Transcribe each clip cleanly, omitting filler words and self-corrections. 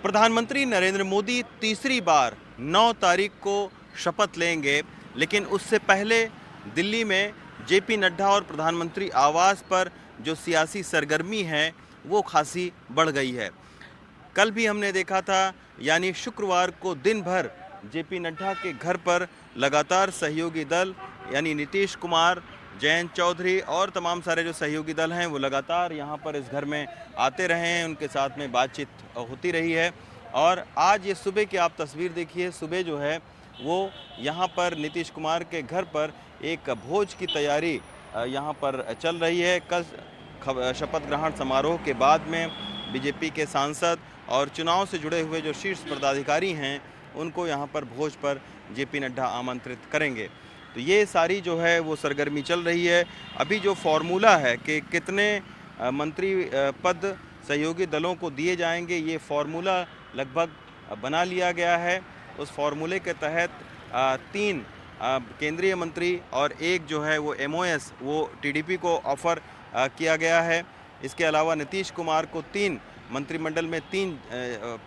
प्रधानमंत्री नरेंद्र मोदी तीसरी बार 9 तारीख को शपथ लेंगे, लेकिन उससे पहले दिल्ली में जेपी नड्डा और प्रधानमंत्री आवास पर जो सियासी सरगर्मी है वो खासी बढ़ गई है। कल भी हमने देखा था, यानी शुक्रवार को दिन भर जेपी नड्डा के घर पर लगातार सहयोगी दल यानी नीतीश कुमार, जयंत चौधरी और तमाम सारे जो सहयोगी दल हैं वो लगातार यहाँ पर इस घर में आते रहे हैं, उनके साथ में बातचीत होती रही है। और आज ये सुबह की आप तस्वीर देखिए, सुबह जो है वो यहाँ पर नीतीश कुमार के घर पर एक भोज की तैयारी यहाँ पर चल रही है। कल शपथ ग्रहण समारोह के बाद में बीजेपी के सांसद और चुनाव से जुड़े हुए जो शीर्ष पदाधिकारी हैं उनको यहाँ पर भोज पर जेपी नड्डा आमंत्रित करेंगे। तो ये सारी जो है वो सरगर्मी चल रही है। अभी जो फॉर्मूला है कि कितने मंत्री पद सहयोगी दलों को दिए जाएंगे, ये फॉर्मूला लगभग बना लिया गया है। उस फॉर्मूले के तहत 3 केंद्रीय मंत्री और एक जो है वो MOS वो टीडीपी को ऑफ़र किया गया है। इसके अलावा नीतीश कुमार को 3 मंत्रिमंडल में 3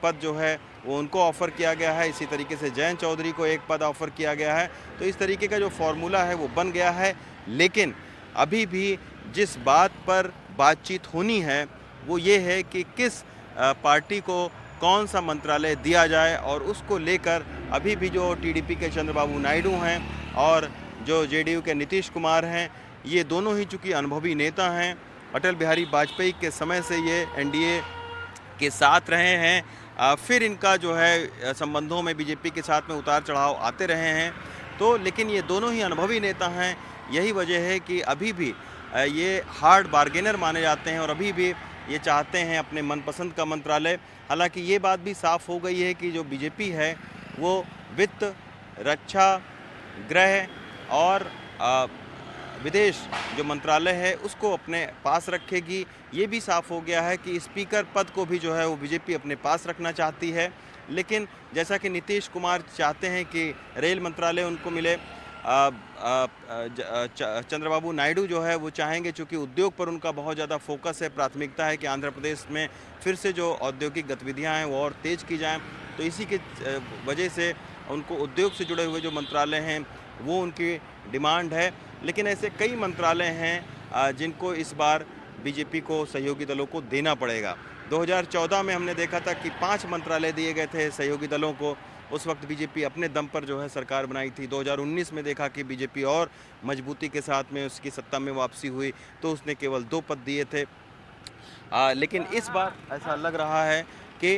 पद जो है वो उनको ऑफ़र किया गया है। इसी तरीके से जयंत चौधरी को 1 पद ऑफ़र किया गया है। तो इस तरीके का जो फॉर्मूला है वो बन गया है। लेकिन अभी भी जिस बात पर बातचीत होनी है वो ये है कि किस पार्टी को कौन सा मंत्रालय दिया जाए, और उसको लेकर अभी भी जो टीडीपी के चंद्रबाबू नायडू हैं और जो जेडीयू के नीतीश कुमार हैं, ये दोनों ही चूँकि अनुभवी नेता हैं, अटल बिहारी वाजपेयी के समय से ये एनडीए के साथ रहे हैं, फिर इनका जो है संबंधों में बीजेपी के साथ में उतार चढ़ाव आते रहे हैं। तो लेकिन ये दोनों ही अनुभवी नेता हैं। यही वजह है कि अभी भी ये हार्ड बार्गेनर माने जाते हैं और अभी भी ये चाहते हैं अपने मनपसंद का मंत्रालय। हालांकि ये बात भी साफ हो गई है कि जो बीजेपी है वो वित्त, रक्षा, गृह और विदेश जो मंत्रालय है उसको अपने पास रखेगी। ये भी साफ हो गया है कि स्पीकर पद को भी जो है वो बीजेपी अपने पास रखना चाहती है। लेकिन जैसा कि नीतीश कुमार चाहते हैं कि रेल मंत्रालय उनको मिले, चंद्रबाबू नायडू जो है वो चाहेंगे, चूँकि उद्योग पर उनका बहुत ज़्यादा फोकस है, प्राथमिकता है कि आंध्र प्रदेश में फिर से जो औद्योगिक गतिविधियाँ हैं वो और तेज़ की जाएँ। तो इसी के वजह से उनको उद्योग से जुड़े हुए जो मंत्रालय हैं वो उनकी डिमांड है। लेकिन ऐसे कई मंत्रालय हैं जिनको इस बार बीजेपी को सहयोगी दलों को देना पड़ेगा। 2014 में हमने देखा था कि 5 मंत्रालय दिए गए थे सहयोगी दलों को। उस वक्त बीजेपी अपने दम पर जो है सरकार बनाई थी। 2019 में देखा कि बीजेपी और मजबूती के साथ में उसकी सत्ता में वापसी हुई तो उसने केवल 2 पद दिए थे। लेकिन इस बार ऐसा लग रहा है कि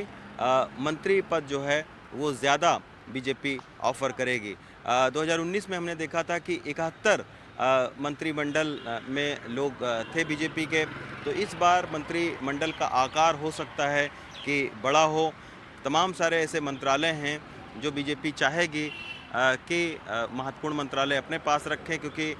मंत्री पद जो है वो ज़्यादा बीजेपी ऑफ़र करेगी। 2019 में हमने देखा था कि 71 मंत्रिमंडल में लोग थे बीजेपी के। तो इस बार मंत्रिमंडल का आकार हो सकता है कि बड़ा हो। तमाम सारे ऐसे मंत्रालय हैं जो बीजेपी चाहेगी कि महत्वपूर्ण मंत्रालय अपने पास रखें, क्योंकि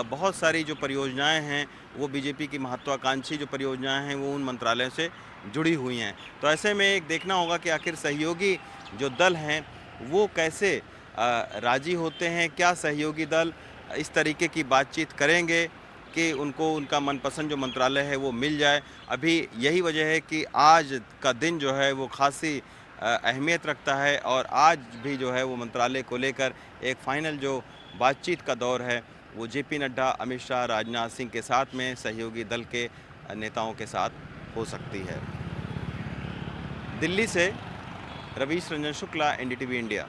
बहुत सारी जो परियोजनाएं हैं वो बीजेपी की महत्वाकांक्षी जो परियोजनाएं हैं वो उन मंत्रालयों से जुड़ी हुई हैं। तो ऐसे में एक देखना होगा कि आखिर सहयोगी जो दल हैं वो कैसे राजी होते हैं। क्या सहयोगी दल इस तरीके की बातचीत करेंगे कि उनको उनका मनपसंद जो मंत्रालय है वो मिल जाए। अभी यही वजह है कि आज का दिन जो है वो खासी अहमियत रखता है, और आज भी जो है वो मंत्रालय को लेकर एक फाइनल जो बातचीत का दौर है वो जेपी नड्डा, अमित शाह, राजनाथ सिंह के साथ में सहयोगी दल के नेताओं के साथ हो सकती है। दिल्ली से रवीश रंजन शुक्ला, NDTV इंडिया।